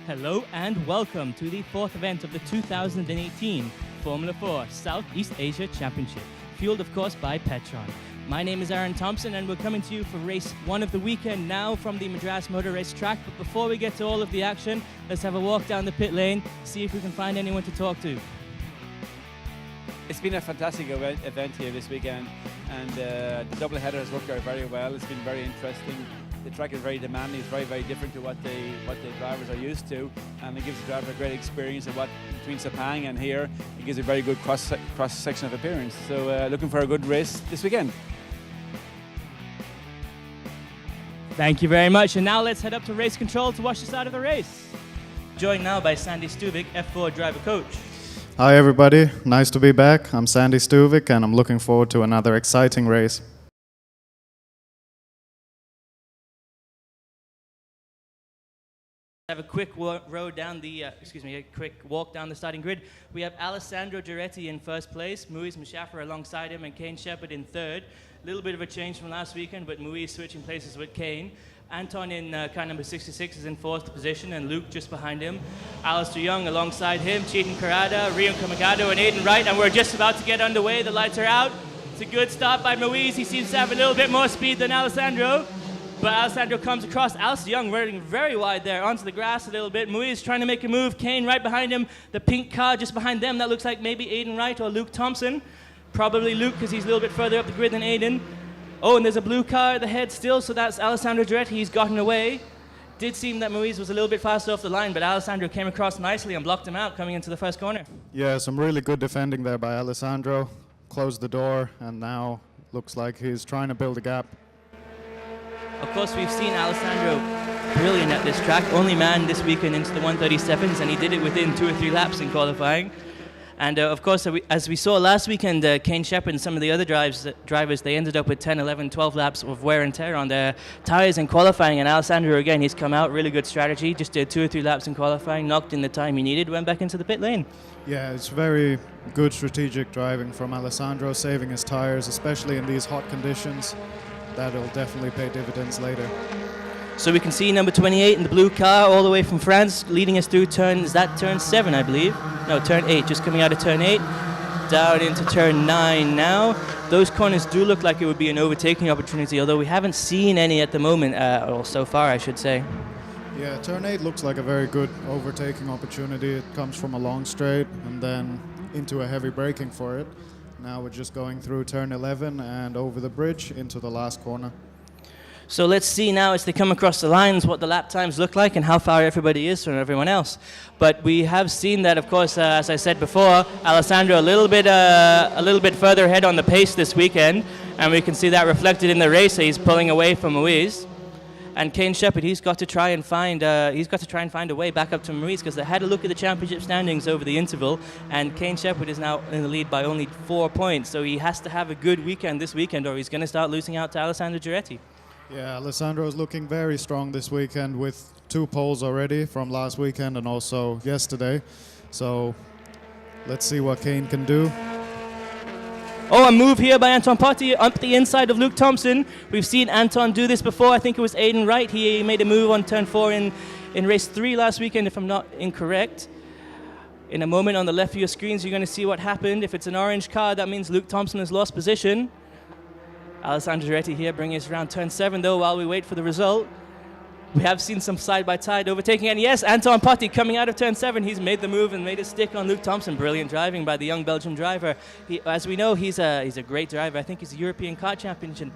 Hello and welcome to the fourth event of the 2018 Formula 4 Southeast Asia Championship, fueled of course by Petron. My name is Aaron Thompson and we're coming to you for race one of the weekend now from the Madras Motor Race track. But before we get to all of the action, let's have a walk down the pit lane, see if we can find anyone to talk to. It's been a fantastic event here this weekend, and the double header has worked out very well. It's been very interesting. The track is very demanding. It's very, very different to what the drivers are used to, and it gives the driver a great experience of what between Sepang and here. It gives a very good cross section of appearance. So looking for a good race this weekend. Thank you very much, and now let's head up to race control to watch the start of the race. Joined now by Sandy Stuvik, F4 driver coach. Hi everybody, nice to be back. I'm Sandy Stuvik and I'm looking forward to another exciting race. Have a quick walk down the starting grid. We have Alessandro Ghiretti in first place, Muiz Mushaffer alongside him, and Kane Shepherd in third. A little bit of a change from last weekend, but Muiz switching places with Kane. Anton in car number 66 is in fourth position, and Luke just behind him. Alistair Young alongside him, Chetan Karada, Rion Kamagado, and Aidan Wright, and we're just about to get underway. The lights are out. It's a good start by Muiz. He seems to have a little bit more speed than Alessandro. But Alessandro comes across. Alistair Young running very wide there onto the grass a little bit. Muiz trying to make a move. Kane right behind him. The pink car just behind them. That looks like maybe Aidan Wright or Luke Thompson. Probably Luke because he's a little bit further up the grid than Aidan. Oh, and there's a blue car at the head still, so that's Alessandro Ghiretti. He's gotten away. Did seem that Muiz was a little bit faster off the line, but Alessandro came across nicely and blocked him out coming into the first corner. Yeah, some really good defending there by Alessandro. Closed the door and now looks like he's trying to build a gap. Of course, we've seen Alessandro brilliant at this track. Only man this weekend into the 137s, and he did it within 2 or 3 laps in qualifying. And of course, as we saw last weekend, Kane Shepherd and some of the other drivers, they ended up with 10, 11, 12 laps of wear and tear on their tyres in qualifying. And Alessandro, again, he's come out, really good strategy, just did 2 or 3 laps in qualifying, knocked in the time he needed, went back into the pit lane. Yeah, it's very good strategic driving from Alessandro, saving his tyres, especially in these hot conditions. That'll definitely pay dividends later. So we can see number 28 in the blue car all the way from France, leading us through turn 7, I believe? No, turn 8, just coming out of turn 8, down into turn 9 now. Those corners do look like it would be an overtaking opportunity, although we haven't seen any at the moment, or so far, I should say. Yeah, turn 8 looks like a very good overtaking opportunity. It comes from a long straight and then into a heavy braking for it. Now we're just going through turn 11 and over the bridge into the last corner. So let's see now as they come across the lines what the lap times look like and how far everybody is from everyone else. But we have seen that, of course, as I said before, Alessandro a little bit further ahead on the pace this weekend, and we can see that reflected in the race. He's pulling away from Muiz. And Kane Shepherd, he's got to try and find a way back up to Muiz, because they had a look at the championship standings over the interval, and Kane Shepherd is now in the lead by only 4 points. So he has to have a good weekend this weekend, or he's going to start losing out to Alessandro Ghiretti. Yeah, Alessandro is looking very strong this weekend with 2 poles already from last weekend and also yesterday. So let's see what Kane can do. Oh, a move here by Anton Potty up the inside of Luke Thompson. We've seen Anton do this before. I think it was Aidan Wright. He made a move on turn 4 in race 3 last weekend, if I'm not incorrect. In a moment on the left of your screens, you're going to see what happened. If it's an orange card, that means Luke Thompson has lost position. Alessandro Ghiretti here bringing us around turn 7, though, while we wait for the result. We have seen some side-by-side overtaking, and yes, Anton Potty coming out of turn 7. He's made the move and made a stick on Luke Thompson. Brilliant driving by the young Belgian driver. As we know, he's a great driver. I think he's a European Kart Championship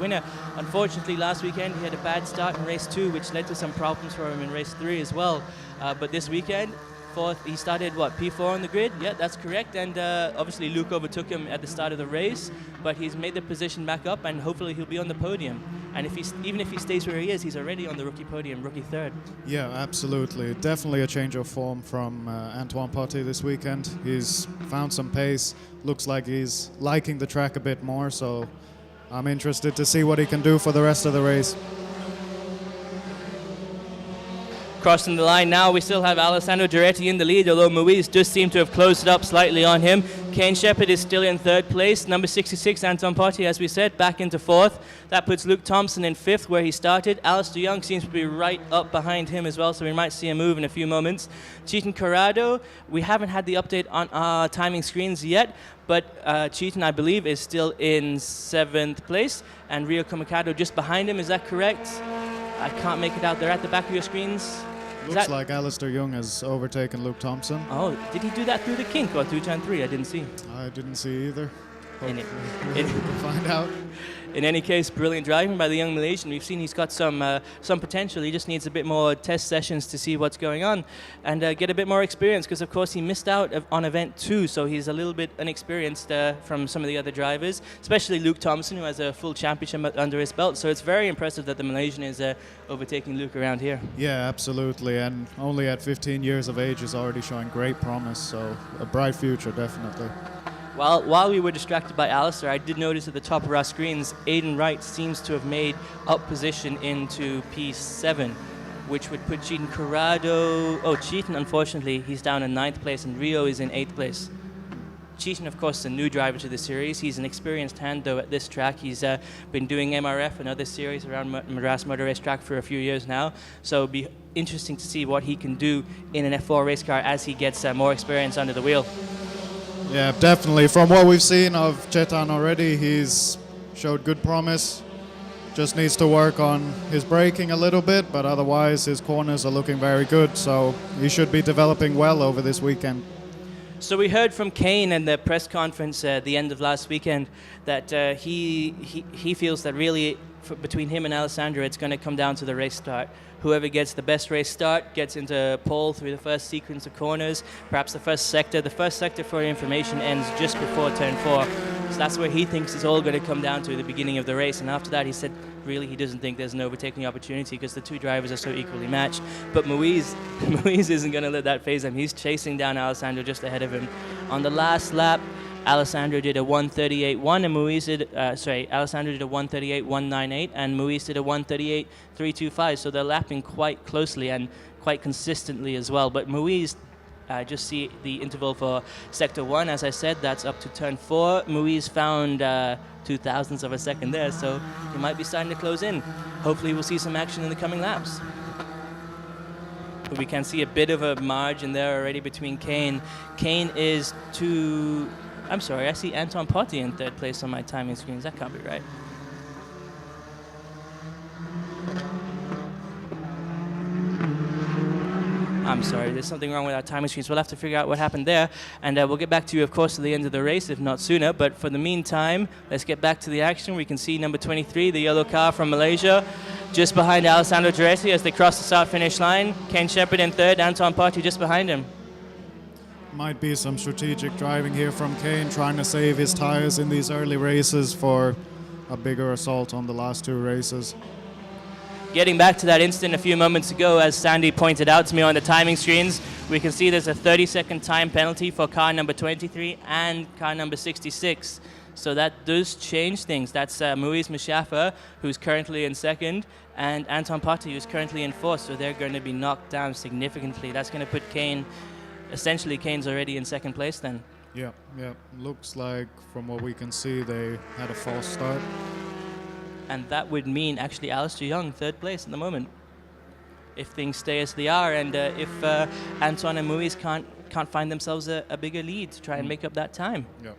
winner. Unfortunately, last weekend he had a bad start in race 2, which led to some problems for him in race 3 as well. But this weekend, he started, P4 on the grid? Yeah, that's correct. And obviously Luke overtook him at the start of the race, but he's made the position back up, and hopefully he'll be on the podium. And even if he stays where he is, he's already on the rookie podium, rookie 3rd. Yeah, absolutely. Definitely a change of form from Antoine Potty this weekend. He's found some pace. Looks like he's liking the track a bit more, so I'm interested to see what he can do for the rest of the race. Crossing the line now, we still have Alessandro Ghiretti in the lead, although Moise does seem to have closed it up slightly on him. Kane Shepherd is still in third place. Number 66, Anton Potty, as we said, back into fourth. That puts Luke Thompson in fifth, where he started. Alistair Young seems to be right up behind him as well, so we might see a move in a few moments. Chetan Corrado, we haven't had the update on our timing screens yet, but Chetan, I believe, is still in seventh place, and Rio Kumikado just behind him. Is that correct? I can't make it out. They're at the back of your screens. Looks like Alistair Young has overtaken Luke Thompson. Oh, did he do that through the kink or through turn 3? I didn't see. I didn't see either. In We can find out. In any case, brilliant driving by the young Malaysian. We've seen he's got some potential. He just needs a bit more test sessions to see what's going on and get a bit more experience, because of course he missed out on event 2, so he's a little bit inexperienced from some of the other drivers, especially Luke Thompson, who has a full championship under his belt. So it's very impressive that the Malaysian is overtaking Luke around here. Yeah, absolutely. And only at 15 years of age is already showing great promise. So a bright future, definitely. While we were distracted by Alistair, I did notice at the top of our screens, Aiden Wright seems to have made up position into P7, which would put Chetan Corrado... Oh, Chetan, unfortunately, he's down in 9th place, and Rio is in 8th place. Chetan, of course, is a new driver to the series. He's an experienced hand, though, at this track. He's been doing MRF and other series around Madras Motor Race Track for a few years now. So it'll be interesting to see what he can do in an F4 race car as he gets more experience under the wheel. Yeah, definitely. From what we've seen of Chetan already, he's showed good promise. Just needs to work on his braking a little bit, but otherwise his corners are looking very good. So he should be developing well over this weekend. So we heard from Kane in the press conference at the end of last weekend that he feels that really between him and Alessandro, it's going to come down to the race start. Whoever gets the best race start gets into pole through the first sequence of corners, perhaps the first sector. The first sector, for your information, ends just before turn 4. So that's where he thinks it's all going to come down to the beginning of the race. And after that, he said really he doesn't think there's an overtaking opportunity because the two drivers are so equally matched. But Moise isn't going to let that phase him. He's chasing down Alessandro just ahead of him. On the last lap, Alessandro did a 1:38.1 and Moise did, Alessandro did a 1:38.198 and Moise did a 1:38.325. So they're lapping quite closely and quite consistently as well. But Moise, just see the interval for sector 1. As I said, that's up to turn 4. Moise found 0.02 of a second there, so he might be starting to close in. Hopefully we'll see some action in the coming laps. But we can see a bit of a margin there already between Kane. Kane is I'm sorry, I see Anton Potty in third place on my timing screens. That can't be right. I'm sorry, there's something wrong with our timing screens. We'll have to figure out what happened there. And we'll get back to you, of course, at the end of the race, if not sooner. But for the meantime, let's get back to the action. We can see number 23, the yellow car from Malaysia, just behind Alessandro Ghiretti as they cross the start-finish line. Kane Shepherd in third, Anton Potty just behind him. Might be some strategic driving here from Kane, trying to save his tires in these early races for a bigger assault on the last 2 races. Getting back to that instant a few moments ago, as Sandy pointed out to me on the timing screens, we can see there's a 30-second time penalty for car number 23 and car number 66. So that does change things. That's Moise Mustafa, who's currently in second, and Anton Potty, who's currently in fourth. So they're going to be knocked down significantly. That's going to put Kane... Essentially, Kane's already in second place then. Yeah. Looks like, from what we can see, they had a false start. And that would mean, actually, Alistair Young, third place at the moment. If things stay as they are, and if Anton and Moise can't find themselves a bigger lead to try and make up that time. Yeah.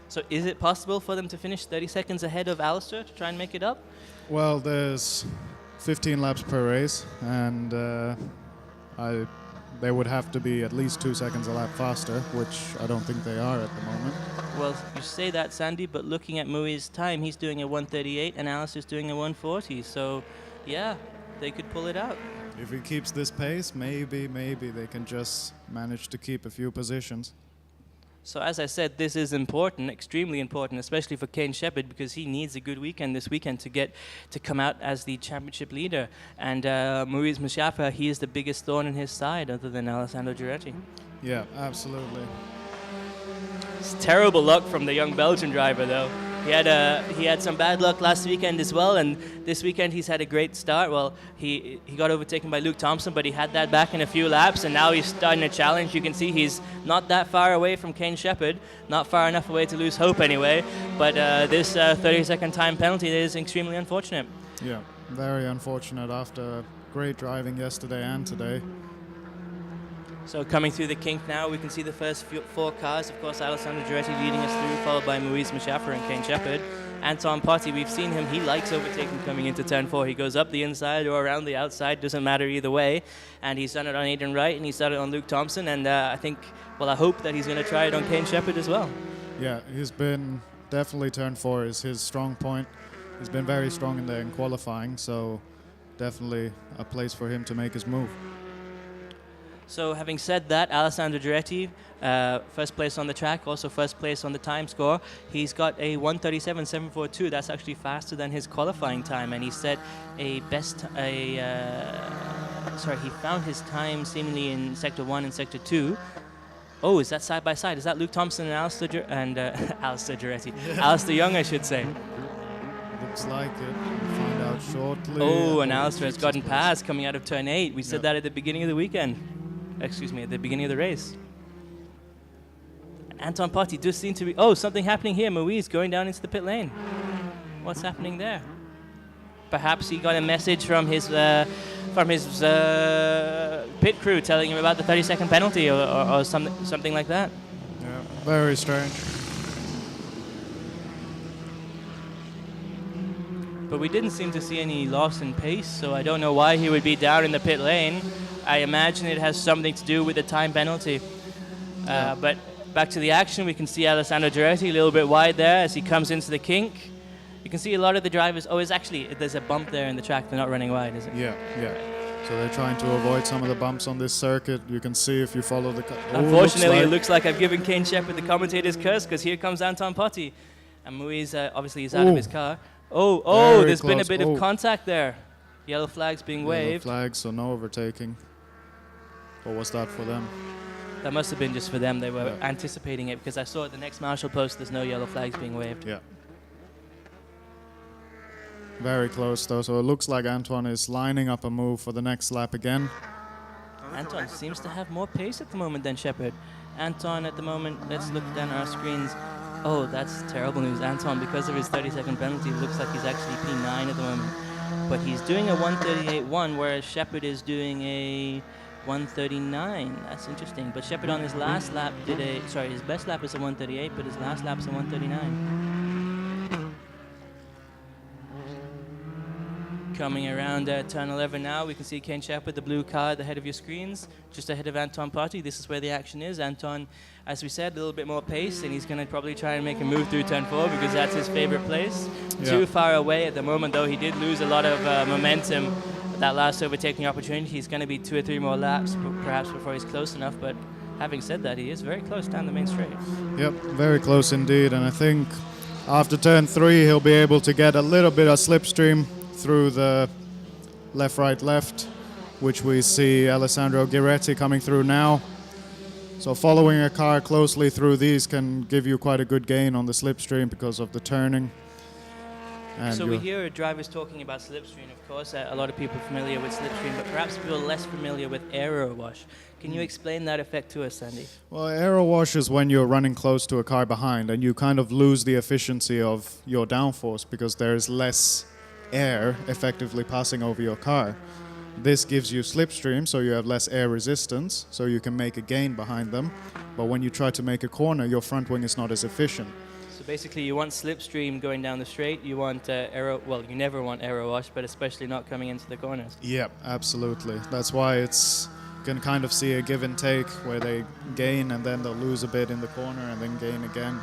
So is it possible for them to finish 30 seconds ahead of Alistair to try and make it up? Well, there's 15 laps per race, and they would have to be at least 2 seconds a lap faster, which I don't think they are at the moment. Well, you say that, Sandy, but looking at Mui's time, he's doing a 1:38 and Alistair's doing a 1:40. So, yeah, they could pull it out. If he keeps this pace, maybe they can just manage to keep a few positions. So as I said, this is important, extremely important, especially for Kane Shepherd, because he needs a good weekend this weekend to come out as the championship leader. And Moise Mustafa, he is the biggest thorn in his side, other than Alessandro Ghiretti. Yeah, absolutely. It's terrible luck from the young Belgian driver, though. He had some bad luck last weekend as well, and this weekend he's had a great start. Well, he got overtaken by Luke Thompson, but he had that back in a few laps, and now he's starting a challenge. You can see he's not that far away from Kane Shepherd, not far enough away to lose hope anyway, but this 30-second time penalty is extremely unfortunate. Yeah, very unfortunate after great driving yesterday and today. So coming through the kink now, we can see the first four cars. Of course, Alessandro Ghiretti leading us through, followed by Moise Mashaffer and Kane Shepherd. Anton Potty, we've seen him. He likes overtaking coming into turn 4. He goes up the inside or around the outside, doesn't matter either way. And he's done it on Aidan Wright, and he's done it on Luke Thompson. And I hope that he's going to try it on Kane Shepherd as well. Yeah, he's been definitely turn 4 is his strong point. He's been very strong in there in qualifying, so definitely a place for him to make his move. So having said that, Alessandro Ghiretti, first place on the track, also first place on the time score. He's got a 1:37.742. That's actually faster than his qualifying time, and he set he found his time seemingly in Sector 1 and Sector 2. Oh, is that side by side? Is that Luke Thompson and Alistair Ghiretti? Alistair Young, I should say. Looks like it. We'll find out shortly. Oh, and Alistair has gotten past coming out of turn 8. We said that at the beginning of the weekend. Excuse me, at the beginning of the race. Anton Potty does seem to be... Oh, something happening here. Moise going down into the pit lane. What's happening there? Perhaps he got a message from his pit crew telling him about the 30-second penalty or something like that. Yeah, very strange. But we didn't seem to see any loss in pace, so I don't know why he would be down in the pit lane. I imagine it has something to do with the time penalty. But back to the action, we can see Alessandro Ghiretti a little bit wide there as he comes into the kink. You can see a lot of the drivers... Oh, there's a bump there in the track. They're not running wide, is it? Yeah. So they're trying to avoid some of the bumps on this circuit. You can see if you follow the... Unfortunately, it looks like I've given Kane Shepherd the commentator's curse, because here comes Anton Potty. And Moise, obviously, is out of his car. Oh, there's been a bit of contact there. Yellow flags being waved. Yellow flags, so no overtaking. Or was that for them? That must have been just for them. They were anticipating it, because I saw at the next marshal post there's no yellow flags being waved. Yeah. Very close, though, so it looks like Antoine is lining up a move for the next lap again. Anton seems to have more pace at the moment than Shepherd. Anton at the moment, let's look down our screens. Oh, that's terrible news. Anton, because of his 30-second penalty, looks like he's actually P9 at the moment. But he's doing a 1:38.1, whereas Shepherd is doing a 1:39. That's interesting. But Shepherd on his last lap his best lap is a 1:38, but his last lap is a 1:39. Coming around turn 11 now, we can see Kane Shepherd, the blue car at the head of your screens, just ahead of Anton Potty. This is where the action is. Anton, as we said, a little bit more pace, and he's going to probably try and make a move through turn 4 because that's his favorite place. Yeah. Too far away at the moment, though. He did lose a lot of momentum that last overtaking opportunity. He's going to be 2 or 3 more laps, perhaps, before he's close enough. But having said that, he is very close down the main straight. Yep, very close indeed. And I think after turn 3, he'll be able to get a little bit of slipstream through the left, right, left, which we see Alessandro Ghiretti coming through now. So following a car closely through these can give you quite a good gain on the slipstream because of the turning. And so we hear drivers talking about slipstream, of course. A lot of people are familiar with slipstream, but perhaps people are less familiar with aero wash. Can you explain that effect to us, Sandy? Well, aero wash is when you're running close to a car behind and you kind of lose the efficiency of your downforce because there's less air effectively passing over your car. This gives you slipstream, so you have less air resistance, so you can make a gain behind them. But when you try to make a corner, your front wing is not as efficient. So basically, you want slipstream going down the straight. You want aero. Well, you never want aero wash, but especially not coming into the corners. Yep, absolutely. That's why you can kind of see a give and take where they gain and then they'll lose a bit in the corner and then gain again.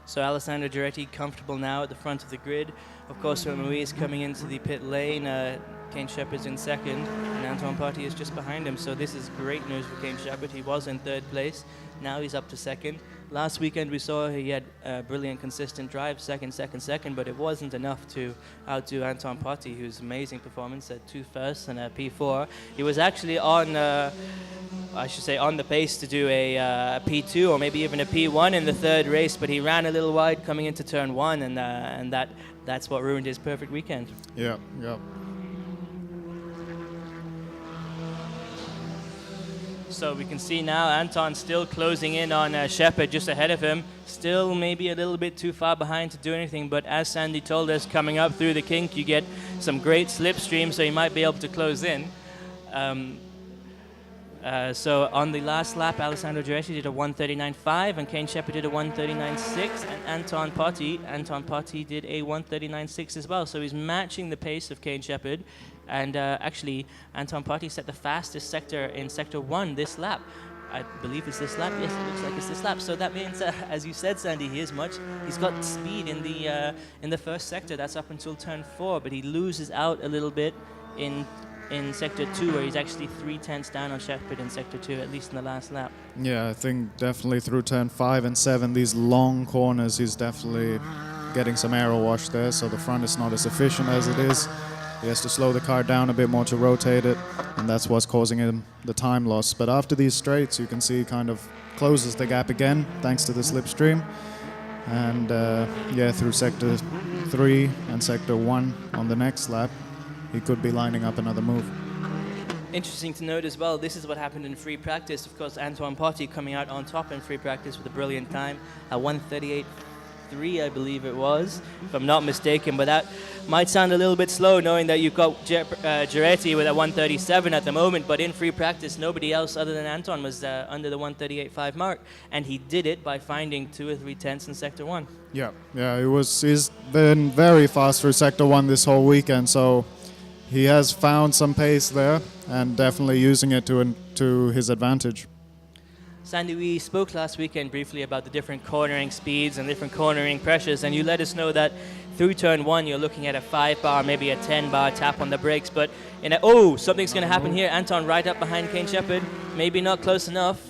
So Alessandro Ghiretti comfortable now at the front of the grid. Of course, Moise coming into the pit lane. Kane Shepherd's in second, and Anton Potty is just behind him. So this is great news for Kane Shepherd. He was in third place. Now he's up to second. Last weekend we saw he had a brilliant, consistent drive, second, but it wasn't enough to outdo Anton Potty, whose amazing performance at 2 firsts and a P4. He was actually on, I should say, on the pace to do a P2 or maybe even a P1 in the third race, but he ran a little wide coming into turn 1, and that's what ruined his perfect weekend. Yeah. So we can see now Anton still closing in on Shepard just ahead of him. Still maybe a little bit too far behind to do anything, but as Sandy told us, coming up through the kink, you get some great slipstream, so you might be able to close in. So on the last lap, Alessandro Ghiretti did a 1:39.5, and Kane Shepard did a 1:39.6, and Anton Potty did a 1:39.6 as well. So he's matching the pace of Kane Shepard, and actually Anton Potty set the fastest sector in sector 1 this lap. I believe it's this lap. Yes, it looks like it's this lap. So that means, as you said, Sandy, he's got speed in the first sector. That's up until turn 4, but he loses out a little bit in sector 2, where he's actually 3/10 down on Shepard in sector 2, at least in the last lap. Yeah, I think definitely through turn 5 and 7, these long corners, he's definitely getting some aero wash there, so the front is not as efficient as it is. He has to slow the car down a bit more to rotate it, and that's what's causing him the time loss. But after these straights, you can see he kind of closes the gap again, thanks to the slipstream. And yeah, through sector 3 and sector 1 on the next lap, he could be lining up another move. Interesting to note as well, this is what happened in free practice. Of course, Anton Potty coming out on top in free practice with a brilliant time, a 1:38.3, I believe it was, if I'm not mistaken. But that might sound a little bit slow, knowing that you've got Ghiretti with a 1:37 at the moment. But in free practice, nobody else other than Anton was under the 1:38.5 mark, and he did it by finding 2 or 3 tenths in sector 1. Yeah, he's been very fast through sector 1 this whole weekend, so he has found some pace there and definitely using it to his advantage. Sandy, we spoke last weekend briefly about the different cornering speeds and different cornering pressures, and you let us know that through turn 1 you're looking at a 5 bar, maybe a 10 bar tap on the brakes, but something's going to happen here. Anton right up behind Kane Shepard, maybe not close enough,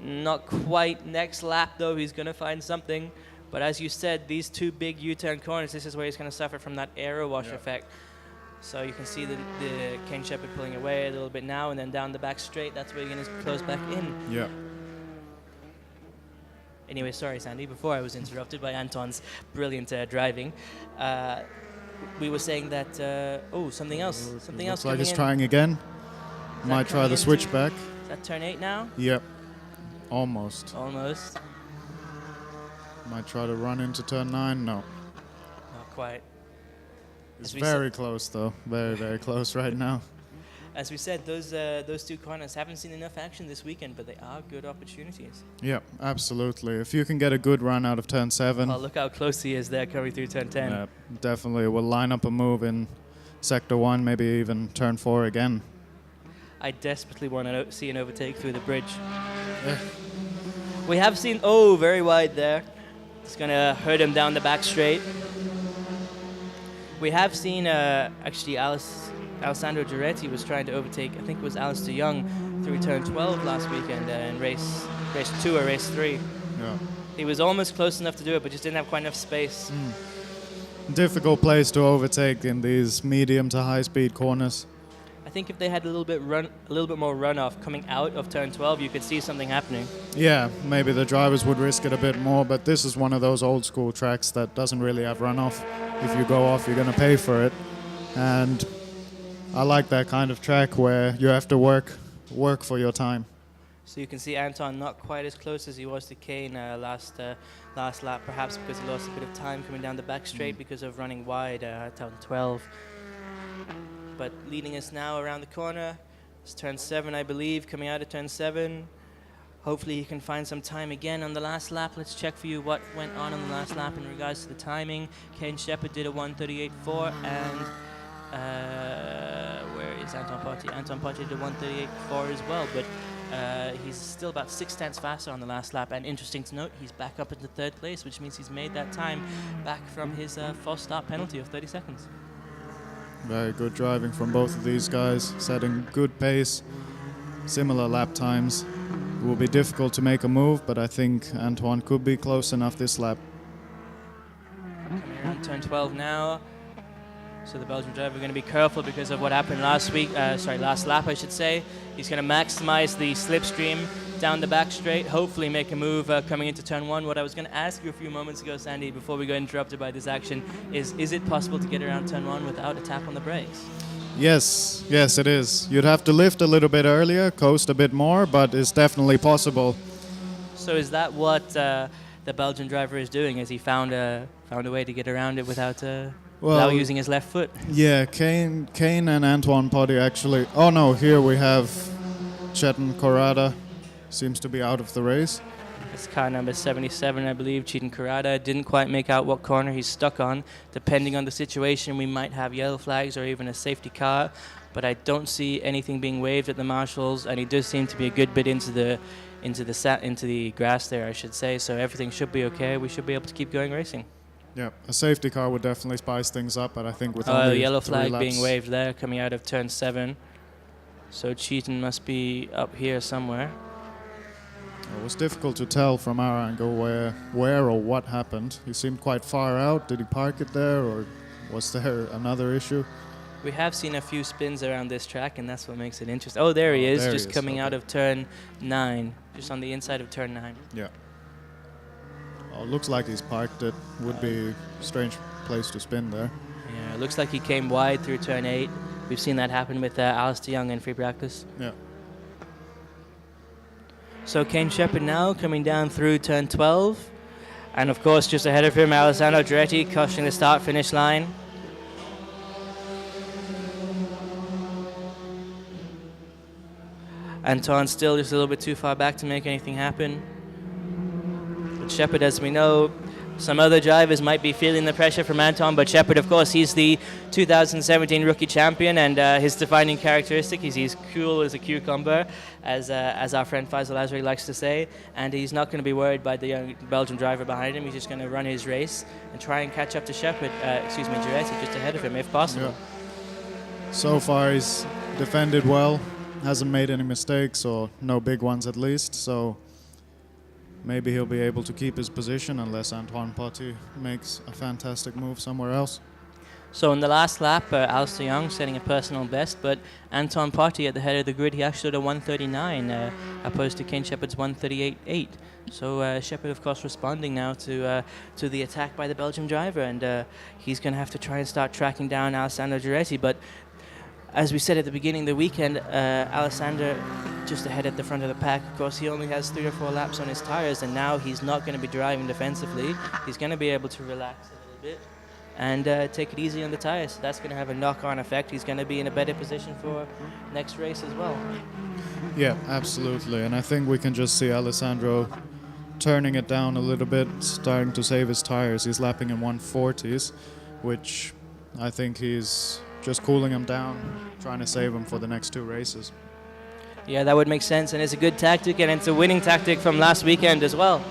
not quite. Next lap though, he's going to find something, but as you said, these 2 big U-turn corners, this is where he's going to suffer from that aero wash effect. So you can see the Kane Shepard pulling away a little bit now, and then down the back straight, that's where you're going to close back in. Yeah. Anyway, sorry, Sandy, before I was interrupted by Anton's brilliant driving. We were saying that, something else. Something else looks like he's in. trying again. Might try the switchback. Is that turn 8 now? Yep. Almost. Almost. Might try to run into turn 9. No. Not quite. It's very close, though. Very, very close right now. As we said, those 2 corners haven't seen enough action this weekend, but they are good opportunities. Yeah, absolutely. If you can get a good run out of turn 7. Oh, look how close he is there coming through turn 10. Yeah, definitely. We'll line up a move in sector 1, maybe even turn 4 again. I desperately want to see an overtake through the bridge. Yeah. We have seen, very wide there. It's going to hurt him down the back straight. We have seen, actually, Alessandro Ghiretti was trying to overtake, I think it was Alistair Young, through turn 12 last weekend in race 2 or race 3. Yeah. He was almost close enough to do it, but just didn't have quite enough space. Difficult place to overtake in these medium to high speed corners. I think if they had a little bit more runoff coming out of turn 12, you could see something happening. Yeah, maybe the drivers would risk it a bit more, but this is one of those old school tracks that doesn't really have runoff. If you go off, you're going to pay for it. And I like that kind of track where you have to work for your time. So you can see Anton not quite as close as he was to Kane last lap, perhaps because he lost a bit of time coming down the back straight because of running wide at turn 12. But leading us now around the corner, it's turn 7, I believe, coming out of turn 7. Hopefully he can find some time again on the last lap. Let's check for you what went on the last lap in regards to the timing. Kane Shepard did a 1:38.4, and where is Anton Potty? Anton Potty did a 1:38.4 as well, but he's still about 6 tenths faster on the last lap. And interesting to note, he's back up into 3rd place, which means he's made that time back from his false start penalty of 30 seconds. Very good driving from both of these guys, setting good pace, similar lap times. will be difficult to make a move, but I think Antoine could be close enough this lap. Coming around turn 12 now. So the Belgian driver going to be careful because of what happened last lap, I should say. He's going to maximize the slipstream down the back straight, hopefully make a move coming into turn 1. What I was going to ask you a few moments ago, Sandy, before we got interrupted by this action, is it possible to get around turn 1 without a tap on the brakes? Yes, it is. You'd have to lift a little bit earlier, coast a bit more, but it's definitely possible. So is that what the Belgian driver is doing? Has he found a way to get around it without using his left foot? Yeah, Kane and Antoine Potty actually. Oh no, here we have Chetan Korada. Seems to be out of the race. It's car number 77, I believe. Chetan Korada didn't quite make out what corner he's stuck on. Depending on the situation, we might have yellow flags or even a safety car. But I don't see anything being waved at the marshals, and he does seem to be a good bit into the grass there, I should say. So everything should be okay. We should be able to keep going racing. Yeah, a safety car would definitely spice things up, but I think with only yellow 3 flag laps being waved there, coming out of turn 7. So Chetan must be up here somewhere. It was difficult to tell from our angle where or what happened. He seemed quite far out. Did he park it there, or was there another issue? We have seen a few spins around this track, and that's what makes it interesting. Oh, there he is, just coming out of turn 9, just on the inside of turn 9. Yeah. Oh, looks like he's parked it. Would be a strange place to spin there. Yeah, it looks like he came wide through turn 8. We've seen that happen with Alistair Young in free practice. Yeah. So Kane Shepherd now coming down through turn 12. And of course, just ahead of him, Alessandro Ghiretti crossing the start-finish line. Anton still just a little bit too far back to make anything happen. But Shepherd, as we know, some other drivers might be feeling the pressure from Anton, but Shepherd, of course, he's the 2017 rookie champion, and his defining characteristic is he's cool as a cucumber, as our friend Faisal Azri likes to say, and he's not going to be worried by the young Belgian driver behind him. He's just going to run his race and try and catch up to Ghiretti, just ahead of him, if possible. Yeah. So far, he's defended well, hasn't made any mistakes, or no big ones at least, so maybe he'll be able to keep his position unless Antoine Potty makes a fantastic move somewhere else. So in the last lap, Alistair Young setting a personal best, but Anton Potty at the head of the grid, he actually did a 139 opposed to Kane Shepherd's 138.8. So Shepherd, of course, responding now to the attack by the Belgian driver, and he's going to have to try and start tracking down Alessandro Ghiretti. But as we said at the beginning of the weekend, Alessandro just ahead at the front of the pack. Of course, he only has 3 or 4 laps on his tires, and now he's not going to be driving defensively. He's going to be able to relax a little bit and take it easy on the tires. So that's going to have a knock-on effect. He's going to be in a better position for next race as well. Yeah, absolutely. And I think we can just see Alessandro turning it down a little bit, starting to save his tires. He's lapping in 140s, which I think he's just cooling him down, trying to save him for the next 2 races. Yeah, that would make sense, and it's a good tactic, and it's a winning tactic from last weekend as well.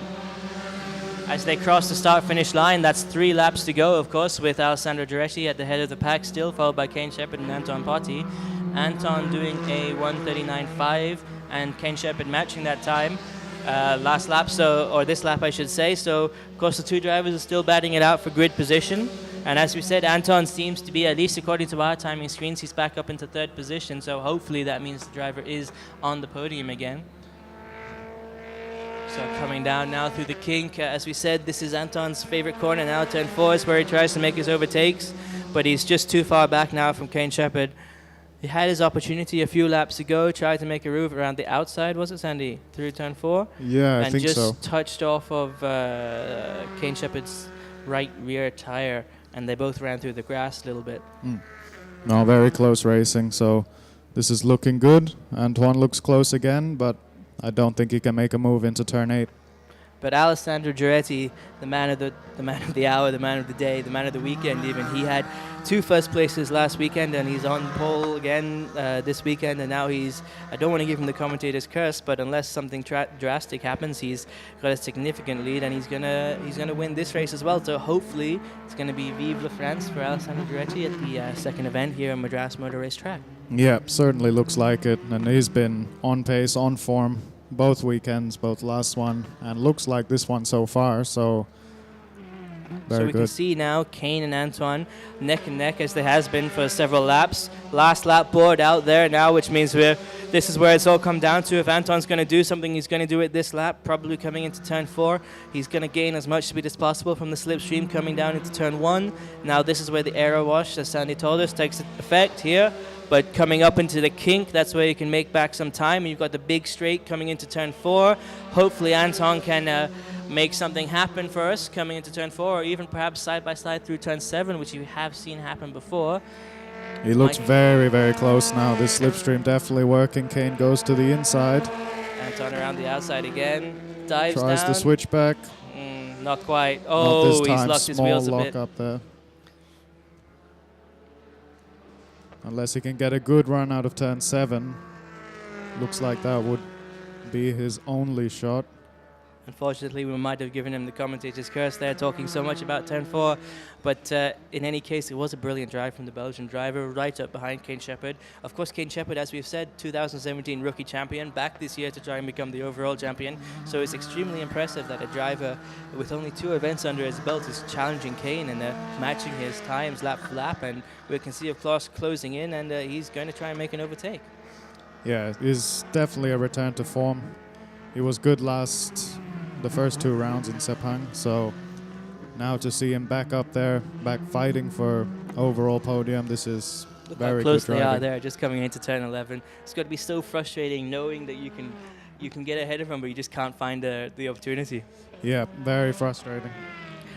As they cross the start-finish line, that's 3 laps to go, of course, with Alessandro Ghiretti at the head of the pack still, followed by Kane Shepherd and Anton Potty. Anton doing a 139.5, and Kane Shepherd matching that time last lap, or this lap, I should say. So, of course, the 2 drivers are still batting it out for grid position. And as we said, Anton seems to be, at least according to our timing screens, he's back up into 3rd position. So hopefully that means the driver is on the podium again. So coming down now through the kink. As we said, this is Anton's favorite corner now. Turn 4 is where he tries to make his overtakes. But he's just too far back now from Kane Shepherd. He had his opportunity a few laps ago, tried to make a move around the outside, was it, Sandy? Through turn 4? Yeah, I think so. And just touched off of Kane Shepherd's right rear tire. And they both ran through the grass a little bit. No, very close racing, so this is looking good. Antoine looks close again, but I don't think he can make a move into turn 8. But Alessandro Ghiretti, the man of the hour, the man of the day, the man of the weekend even, he had 2 first places last weekend, and he's on pole again this weekend, and now I don't want to give him the commentator's curse, but unless something drastic happens, he's got a significant lead, and he's gonna win this race as well. So hopefully it's going to be Vive la France for Alessandro Ghiretti at the second event here at Madras Motor Race Track. Yeah, certainly looks like it, and he's been on pace, on form, both weekends, both last one, and looks like this one so far. So very we good. can see now Kane and Antoine neck and neck as there has been for several laps. Last lap board out there now, which means this is where it's all come down to. If Antoine's going to do something, he's going to do it this lap, probably coming into turn 4. He's going to gain as much speed as possible from the slipstream coming down into turn 1. Now this is where the aero wash, as Sandy told us, takes effect here. But coming up into the kink, that's where you can make back some time. You've got the big straight coming into turn 4. Hopefully Anton can make something happen for us coming into turn 4, or even perhaps side by side through turn 7, which you have seen happen before. He looks very, very close now. This slipstream definitely working. Kane goes to the inside. Anton around the outside again. Dives Tries down. to switch back. Not quite. Not Oh, this he's time. locked his Small wheels a lock bit. up there. Unless he can get a good run out of turn 7. Looks like that would be his only shot. Unfortunately, we might have given him the commentator's curse there, talking so much about turn 4. But in any case, it was a brilliant drive from the Belgian driver, right up behind Kane Shepherd. Of course, Kane Shepherd, as we've said, 2017 rookie champion, back this year to try and become the overall champion. So it's extremely impressive that a driver with only 2 events under his belt is challenging Kane and matching his times lap for lap. And we can see, of course, closing in, and he's going to try and make an overtake. Yeah, it's definitely a return to form. He was good the first 2 rounds in Sepang, so now to see him back up there, back fighting for overall podium, this is Look very how good close they driving. are there, just coming into turn 11. It's got to be so frustrating knowing that you can get ahead of them, but you just can't find the opportunity. Yeah, very frustrating.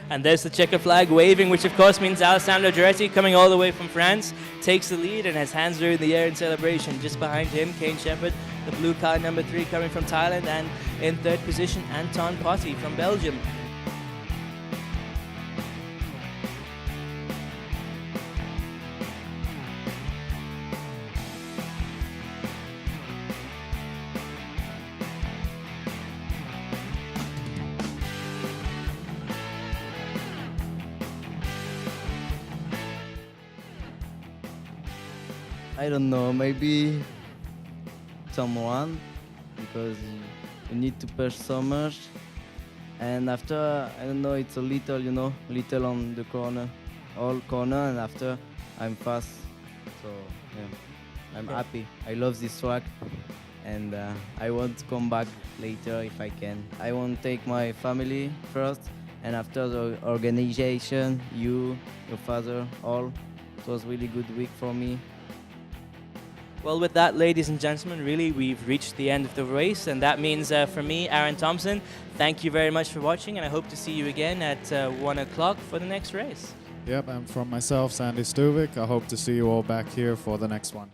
And there's the checker flag waving, which of course means Alessandro Ghiretti, coming all the way from France, takes the lead and has hands are in the air in celebration. Just behind him, Kane Shepherd, the blue car number 3 coming from Thailand, and in 3rd position, Anton Potty from Belgium. I don't know, maybe someone, because you need to push so much. And after, I don't know, it's a little, little on the corner, all corner, and after I'm fast. So, yeah, I'm happy. I love this track, and I want to come back later if I can. I want to take my family first, and after the organization, your father, all. It was really good week for me. Well, with that, ladies and gentlemen, really, we've reached the end of the race, and that means for me, Aaron Thompson, thank you very much for watching, and I hope to see you again at 1 o'clock for the next race. Yep, and from myself, Sandy Stuvik, I hope to see you all back here for the next one.